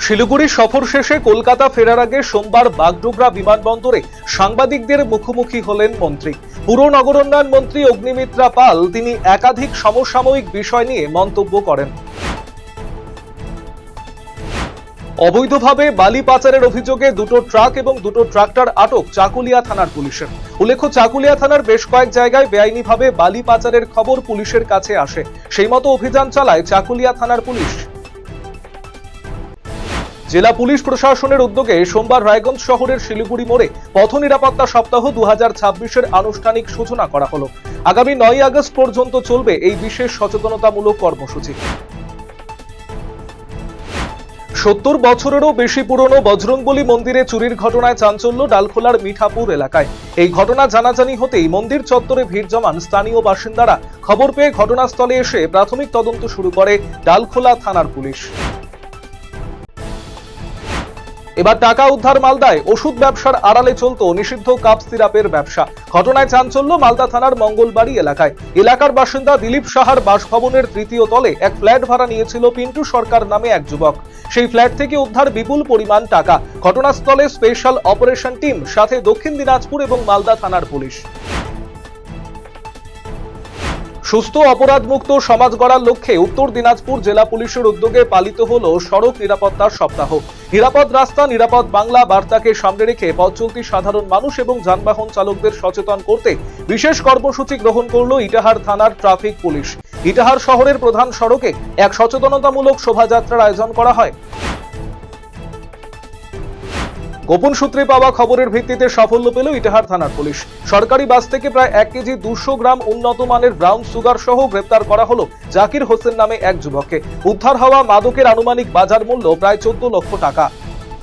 শিলিগুড়ি সফর শেষে কলকাতা ফেরার আগে সোমবার বাগডোগরা বিমানবন্দরে সাংবাদিকদের মুখোমুখি হলেন মন্ত্রী। পুর নগরোন্নয়ন মন্ত্রী অগ্নিমিত্রা পাল তিনি একাধিক সমসাময়িক বিষয় নিয়ে মন্তব্য করেন। অবৈধভাবে বালি পাচারের অভিযোগে দুটো ট্রাক এবং দুটো ট্রাক্টর আটক চাকুলিয়া থানার পুলিশের। উল্লেখ্য, চাকুলিয়া থানার বেশ কয়েক জায়গায় বেআইনিভাবে বালি পাচারের খবর পুলিশের কাছে আসে। সেই মতো অভিযান চালায় চাকুলিয়া থানার পুলিশ। জেলা পুলিশ প্রশাসনের উদ্যোগে সোমবার রায়গঞ্জ শহরের শিলিগুড়ি মোড়ে পথ নিরাপত্তা সপ্তাহ 2026-এর আনুষ্ঠানিক সূচনা করা হলো। আগামী 9 আগস্ট পর্যন্ত চলবে এই বিশেষ সচেতনতামূলক কর্মসূচি। 70 বছরেরও বেশি পুরনো বজরংবলী মন্দিরে চুরির ঘটনায় চাঞ্চল্য ডালখোলার মিঠাপুর এলাকায়। এই ঘটনা জানাজানি হতেই মন্দির চত্বরে ভিড় জমান স্থানীয় বাসিন্দারা। খবর পেয়ে ঘটনাস্থলে এসে প্রাথমিক তদন্ত শুরু করে ডালখোলা থানার পুলিশ। এবার টাকা উদ্ধার মালদায়। ওষুধ ব্যবসার আড়ালে চলত নিষিদ্ধ কাপ সিরাপের ব্যবসা। ঘটনায় চাঞ্চল্য মালদা থানার মঙ্গলবাড়ি এলাকায়। এলাকার বাসিন্দা দিলীপ সাহার বাসভবনের 3য় তলে এক ফ্ল্যাট ভাড়া নিয়েছিল পিন্টু সরকার নামে এক যুবক। সেই ফ্ল্যাট থেকে উদ্ধার বিপুল পরিমাণ টাকা। ঘটনাস্থলে স্পেশাল অপারেশন টিম, সাথে দক্ষিণ দিনাজপুর এবং মালদা থানার পুলিশ। সুস্থ অপরাধমুক্ত সমাজ গড়ার লক্ষ্যে উত্তর দিনাজপুর জেলা পুলিশের উদ্যোগে পালিত হলো সড়ক নিরাপত্তা সপ্তাহ। নিরাপদ রাস্তা নিরাপদ বাংলা বার্তাকে সামনে রেখে পথ চলতি সাধারণ মানুষ এবং যানবাহন চালকদের সচেতন করতে বিশেষ কর্মসূচি গ্রহণ করল ইটাহার থানার ট্রাফিক পুলিশ। ইটাহার শহরের প্রধান সড়কে এক সচেতনতামূলক শোভাযাত্রার আয়োজন করা হয়। গোপন সূত্রে পাওয়া খবরের ভিত্তিতে সাফল্য পেল ইটাহার থানার পুলিশ। সরকারি বাস থেকে প্রায় 1 কেজি 200 গ্রাম উন্নত মানের ব্রাউন সুগার সহ গ্রেপ্তার করা হলো জাকির হোসেন নামে এক যুবককে। উদ্ধার হওয়া মাদকের আনুমানিক বাজার মূল্য প্রায় 14 লক্ষ টাকা।